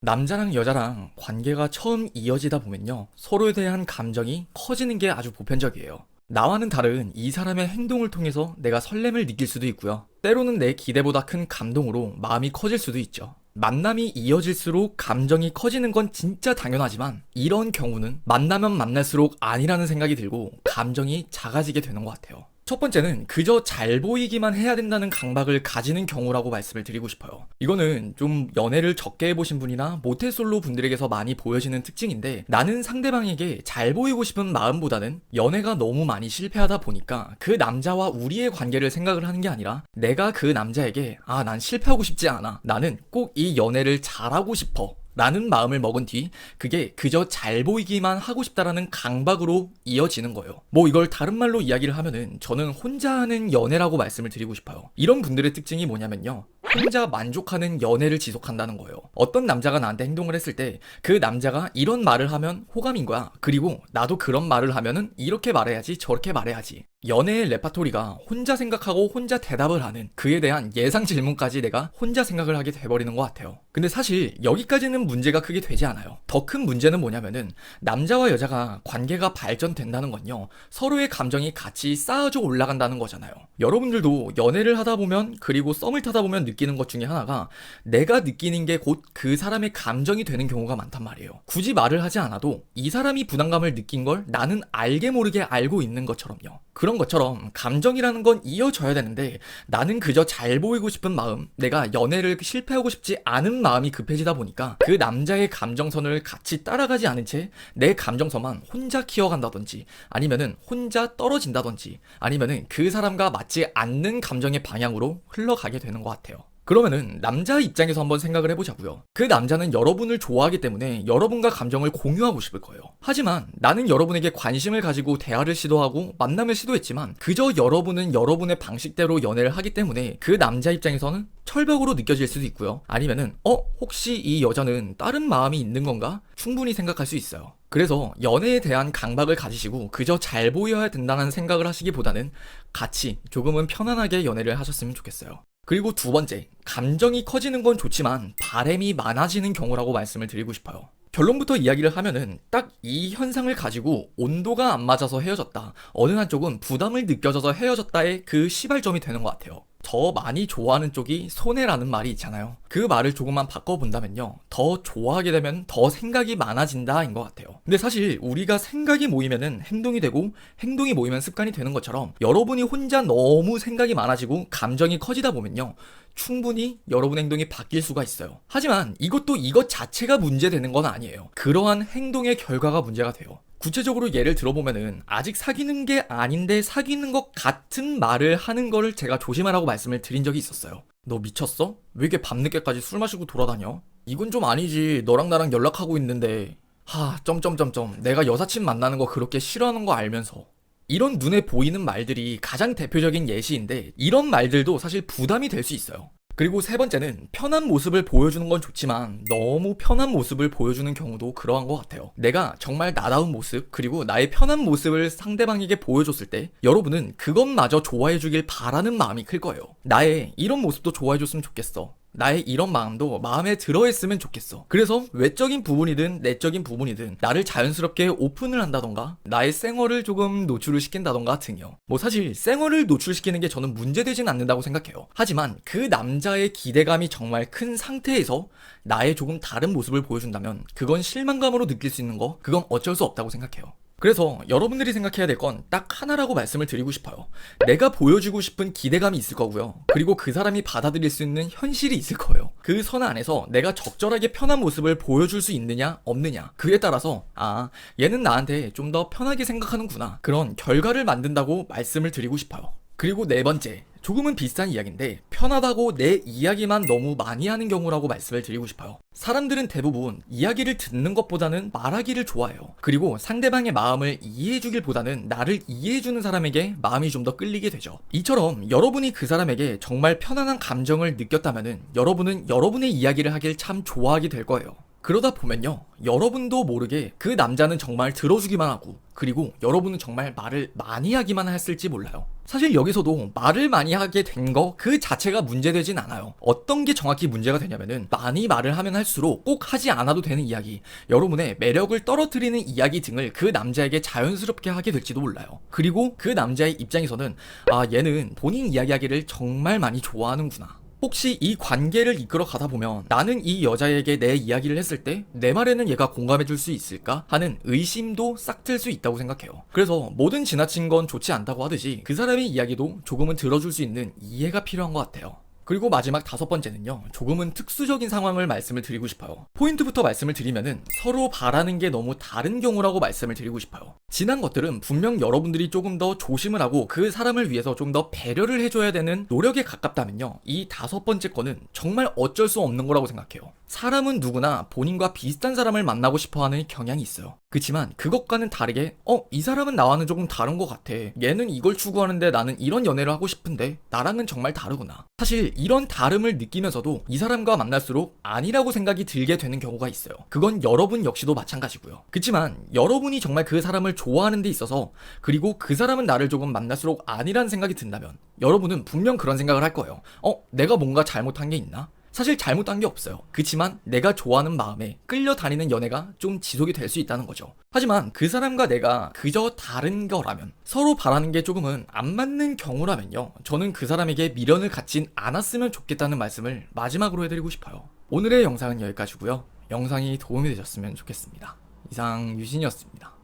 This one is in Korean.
남자랑 여자랑 관계가 처음 이어지다 보면요. 서로에 대한 감정이 커지는 게 아주 보편적이에요. 나와는 다른 이 사람의 행동을 통해서 내가 설렘을 느낄 수도 있고요. 때로는 내 기대보다 큰 감동으로 마음이 커질 수도 있죠. 만남이 이어질수록 감정이 커지는 건 진짜 당연하지만 이런 경우는 만나면 만날수록 아니라는 생각이 들고 감정이 작아지게 되는 것 같아요. 첫 번째는 그저 잘 보이기만 해야 된다는 강박을 가지는 경우라고 말씀을 드리고 싶어요. 이거는 좀 연애를 적게 해보신 분이나 모태솔로 분들에게서 많이 보여지는 특징인데, 나는 상대방에게 잘 보이고 싶은 마음보다는 연애가 너무 많이 실패하다 보니까 그 남자와 우리의 관계를 생각을 하는 게 아니라 내가 그 남자에게 난 실패하고 싶지 않아, 나는 꼭 이 연애를 잘하고 싶어 라는 마음을 먹은 뒤 그게 그저 잘 보이기만 하고 싶다라는 강박으로 이어지는 거예요. 이걸 다른 말로 이야기를 하면은 저는 혼자 하는 연애라고 말씀을 드리고 싶어요. 이런 분들의 특징이 뭐냐면요, 혼자 만족하는 연애를 지속한다는 거예요. 어떤 남자가 나한테 행동을 했을 때 그 남자가 이런 말을 하면 호감인 거야. 그리고 나도 그런 말을 하면은 이렇게 말해야지, 저렇게 말해야지. 연애의 레파토리가 혼자 생각하고 혼자 대답을 하는, 그에 대한 예상 질문까지 내가 혼자 생각을 하게 돼버리는 것 같아요. 근데 사실 여기까지는 문제가 크게 되지 않아요. 더 큰 문제는 뭐냐면은, 남자와 여자가 관계가 발전된다는 건요, 서로의 감정이 같이 쌓아져 올라간다는 거잖아요. 여러분들도 연애를 하다 보면, 그리고 썸을 타다 보면 느끼는 것 중에 하나가, 내가 느끼는 게 곧 그 사람의 감정이 되는 경우가 많단 말이에요. 굳이 말을 하지 않아도 이 사람이 부담감을 느낀 걸 나는 알게 모르게 알고 있는 것처럼요. 그런 것처럼 감정이라는 건 이어져야 되는데, 나는 그저 잘 보이고 싶은 마음, 내가 연애를 실패하고 싶지 않은 마음이 급해지다 보니까 그 남자의 감정선을 같이 따라가지 않은 채 내 감정선만 혼자 키워간다든지, 아니면은 혼자 떨어진다든지, 아니면은 그 사람과 맞지 않는 감정의 방향으로 흘러가게 되는 것 같아요. 그러면은 남자 입장에서 한번 생각을 해보자고요. 그 남자는 여러분을 좋아하기 때문에 여러분과 감정을 공유하고 싶을 거예요. 하지만 나는 여러분에게 관심을 가지고 대화를 시도하고 만남을 시도했지만 그저 여러분은 여러분의 방식대로 연애를 하기 때문에 그 남자 입장에서는 철벽으로 느껴질 수도 있고요. 아니면은 혹시 이 여자는 다른 마음이 있는 건가? 충분히 생각할 수 있어요. 그래서 연애에 대한 강박을 가지시고 그저 잘 보여야 된다는 생각을 하시기보다는 같이 조금은 편안하게 연애를 하셨으면 좋겠어요. 그리고 두 번째, 감정이 커지는 건 좋지만 바램이 많아지는 경우라고 말씀을 드리고 싶어요. 결론부터 이야기를 하면은 딱 이 현상을 가지고 온도가 안 맞아서 헤어졌다, 어느 한쪽은 부담을 느껴져서 헤어졌다의 그 시발점이 되는 것 같아요. 더 많이 좋아하는 쪽이 손해라는 말이 있잖아요. 그 말을 조금만 바꿔본다면요, 더 좋아하게 되면 더 생각이 많아진다인 것 같아요. 근데 사실 우리가 생각이 모이면은 행동이 되고, 행동이 모이면 습관이 되는 것처럼 여러분이 혼자 너무 생각이 많아지고 감정이 커지다 보면요, 충분히 여러분의 행동이 바뀔 수가 있어요. 하지만 이것도 이것 자체가 문제되는 건 아니에요. 그러한 행동의 결과가 문제가 돼요. 구체적으로 예를 들어보면은, 아직 사귀는 게 아닌데 사귀는 것 같은 말을 하는 거를 제가 조심하라고 말씀을 드린 적이 있었어요. 너 미쳤어? 왜 이렇게 밤늦게까지 술 마시고 돌아다녀? 이건 좀 아니지. 너랑 나랑 연락하고 있는데 점점점점 내가 여사친 만나는 거 그렇게 싫어하는 거 알면서. 이런 눈에 보이는 말들이 가장 대표적인 예시인데, 이런 말들도 사실 부담이 될 수 있어요. 그리고 세 번째는, 편한 모습을 보여주는 건 좋지만 너무 편한 모습을 보여주는 경우도 그러한 것 같아요. 내가 정말 나다운 모습, 그리고 나의 편한 모습을 상대방에게 보여줬을 때 여러분은 그것마저 좋아해주길 바라는 마음이 클 거예요. 나의 이런 모습도 좋아해줬으면 좋겠어, 나의 이런 마음도 마음에 들어했으면 좋겠어. 그래서 외적인 부분이든 내적인 부분이든 나를 자연스럽게 오픈을 한다던가, 나의 생얼을 조금 노출을 시킨다던가 등요. 사실 생얼을 노출시키는 게 저는 문제되진 않는다고 생각해요. 하지만 그 남자의 기대감이 정말 큰 상태에서 나의 조금 다른 모습을 보여준다면 그건 실망감으로 느낄 수 있는 거, 그건 어쩔 수 없다고 생각해요. 그래서 여러분들이 생각해야 될 건 딱 하나라고 말씀을 드리고 싶어요. 내가 보여주고 싶은 기대감이 있을 거고요. 그리고 그 사람이 받아들일 수 있는 현실이 있을 거예요. 그 선 안에서 내가 적절하게 편한 모습을 보여줄 수 있느냐 없느냐, 그에 따라서 얘는 나한테 좀 더 편하게 생각하는구나, 그런 결과를 만든다고 말씀을 드리고 싶어요. 그리고 네 번째, 조금은 비슷한 이야기인데 편하다고 내 이야기만 너무 많이 하는 경우라고 말씀을 드리고 싶어요. 사람들은 대부분 이야기를 듣는 것보다는 말하기를 좋아해요. 그리고 상대방의 마음을 이해해주길 보다는 나를 이해해주는 사람에게 마음이 좀 더 끌리게 되죠. 이처럼 여러분이 그 사람에게 정말 편안한 감정을 느꼈다면은 여러분은 여러분의 이야기를 하길 참 좋아하게 될 거예요. 그러다 보면요, 여러분도 모르게 그 남자는 정말 들어주기만 하고, 그리고 여러분은 정말 말을 많이 하기만 했을지 몰라요. 사실 여기서도 말을 많이 하게 된 거 그 자체가 문제되진 않아요. 어떤 게 정확히 문제가 되냐면은, 많이 말을 하면 할수록 꼭 하지 않아도 되는 이야기, 여러분의 매력을 떨어뜨리는 이야기 등을 그 남자에게 자연스럽게 하게 될지도 몰라요. 그리고 그 남자의 입장에서는, 아, 얘는 본인 이야기하기를 정말 많이 좋아하는구나. 혹시 이 관계를 이끌어 가다 보면 나는 이 여자에게 내 이야기를 했을 때 내 말에는 얘가 공감해 줄 수 있을까 하는 의심도 싹 틀 수 있다고 생각해요. 그래서 뭐든 지나친 건 좋지 않다고 하듯이 그 사람의 이야기도 조금은 들어줄 수 있는 이해가 필요한 것 같아요. 그리고 마지막 5번째는요, 조금은 특수적인 상황을 말씀을 드리고 싶어요. 포인트부터 말씀을 드리면은 서로 바라는 게 너무 다른 경우라고 말씀을 드리고 싶어요. 지난 것들은 분명 여러분들이 조금 더 조심을 하고 그 사람을 위해서 좀 더 배려를 해줘야 되는 노력에 가깝다면요, 이 5번째 거는 정말 어쩔 수 없는 거라고 생각해요. 사람은 누구나 본인과 비슷한 사람을 만나고 싶어하는 경향이 있어요. 그치만 그것과는 다르게 이 사람은 나와는 조금 다른 것 같아, 얘는 이걸 추구하는데 나는 이런 연애를 하고 싶은데 나랑은 정말 다르구나. 사실 이런 다름을 느끼면서도 이 사람과 만날수록 아니라고 생각이 들게 되는 경우가 있어요. 그건 여러분 역시도 마찬가지고요. 그치만 여러분이 정말 그 사람을 좋아하는 데 있어서, 그리고 그 사람은 나를 조금 만날수록 아니라는 생각이 든다면 여러분은 분명 그런 생각을 할 거예요. 내가 뭔가 잘못한 게 있나? 사실 잘못한 게 없어요. 그치만 내가 좋아하는 마음에 끌려다니는 연애가 좀 지속이 될 수 있다는 거죠. 하지만 그 사람과 내가 그저 다른 거라면, 서로 바라는 게 조금은 안 맞는 경우라면요, 저는 그 사람에게 미련을 갖진 않았으면 좋겠다는 말씀을 마지막으로 해드리고 싶어요. 오늘의 영상은 여기까지고요. 영상이 도움이 되셨으면 좋겠습니다. 이상 유진이었습니다.